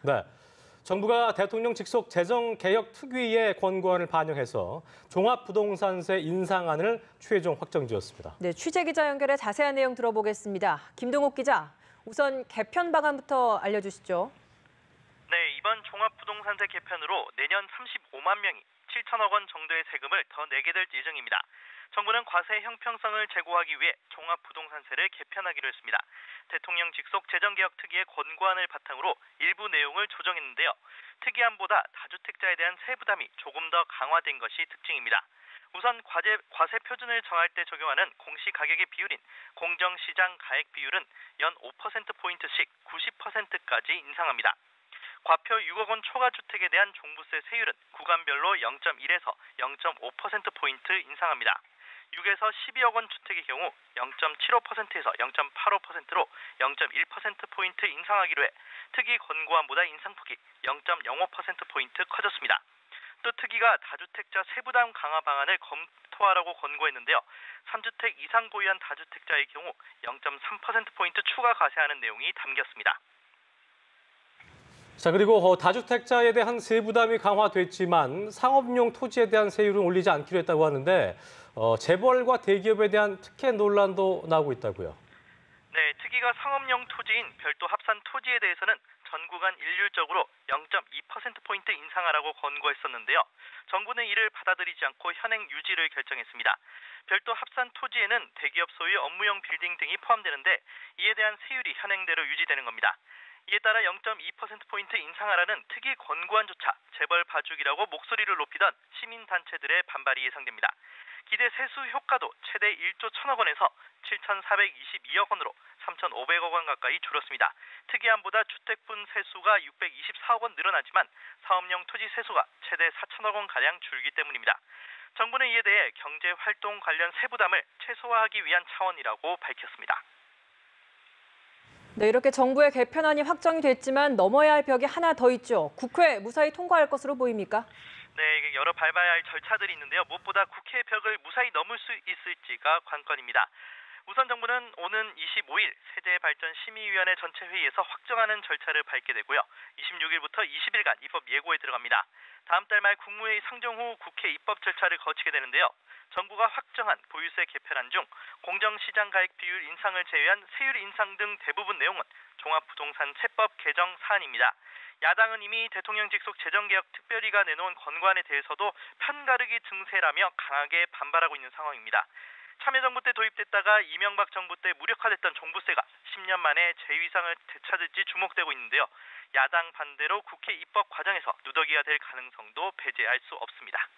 네. 정부가 대통령 직속 재정개혁특위의 권고안을 반영해서 종합부동산세 인상안을 최종 확정지었습니다. 네, 취재기자 연결해 자세한 내용 들어보겠습니다. 김동욱 기자, 우선 개편 방안부터 알려주시죠. 네, 이번 종합부동산세 개편으로 내년 35만 명이 7천억 원 정도의 세금을 더 내게 될 예정입니다. 정부는 과세 형평성을 제고하기 위해 종합부동산세를 개편하기로 했습니다. 대통령 직속 재정개혁특위의 권고안을 바탕으로 일부 내용을 조정했는데요. 특이안보다 다주택자에 대한 세부담이 조금 더 강화된 것이 특징입니다. 우선 과세 표준을 정할 때 적용하는 공시가격의 비율인 공정시장 가액 비율은 연 5%포인트씩 90%까지 인상합니다. 과표 6억 원 초과주택에 대한 종부세 세율은 구간별로 0.1에서 0.5%포인트 인상합니다. 6에서 12억 원 주택의 경우 0.75%에서 0.85%로 0.1%포인트 인상하기로 해 특위 권고안보다 인상폭이 0.05%포인트 커졌습니다. 또 특위가 다주택자 세부담 강화 방안을 검토하라고 권고했는데요. 3주택 이상 보유한 다주택자의 경우 0.3%포인트 추가 과세하는 내용이 담겼습니다. 자, 그리고 다주택자에 대한 세부담이 강화됐지만 상업용 토지에 대한 세율은 올리지 않기로 했다고 하는데 재벌과 대기업에 대한 특혜 논란도 나오고 있다고요. 네, 특위가 상업용 토지인 별도 합산 토지에 대해서는 전 구간 일률적으로 0.2%포인트 인상하라고 권고했었는데요. 정부는 이를 받아들이지 않고 현행 유지를 결정했습니다. 별도 합산 토지에는 대기업 소유 업무용 빌딩 등이 포함되는데 이에 대한 세율이 현행대로 유지되는 겁니다. 이에 따라 0.2%포인트 인상하라는 특위 권고안조차 재벌 봐주기라고 목소리를 높이던 시민단체들의 반발이 예상됩니다. 기대 세수 효과도 최대 1조 1천억 원에서 7,422억 원으로 3,500억 원 가까이 줄었습니다. 특이안보다 주택분 세수가 624억 원 늘어나지만 사업용 토지 세수가 최대 4천억 원가량 줄기 때문입니다. 정부는 이에 대해 경제활동 관련 세부담을 최소화하기 위한 차원이라고 밝혔습니다. 네, 이렇게 정부의 개편안이 확정이 됐지만 넘어야 할 벽이 하나 더 있죠. 국회 무사히 통과할 것으로 보입니까? 네, 여러 밟아야 할 절차들이 있는데요. 무엇보다 국회 벽을 무사히 넘을 수 있을지가 관건입니다. 우선 정부는 오는 25일 세대발전심의위원회 전체 회의에서 확정하는 절차를 밟게 되고요. 26일부터 20일간 입법 예고에 들어갑니다. 다음 달 말 국무회의 상정 후 국회 입법 절차를 거치게 되는데요. 정부가 확정한 보유세 개편안 중 공정시장 가액 비율 인상을 제외한 세율 인상 등 대부분 내용은 종합부동산세법 개정 사안입니다. 야당은 이미 대통령 직속 재정개혁특별위가 내놓은 권고안에 대해서도 편가르기 증세라며 강하게 반발하고 있는 상황입니다. 참여정부 때 도입됐다가 이명박 정부 때 무력화됐던 종부세가 10년 만에 재위상을 되찾을지 주목되고 있는데요. 야당 반대로 국회 입법 과정에서 누더기가 될 가능성도 배제할 수 없습니다.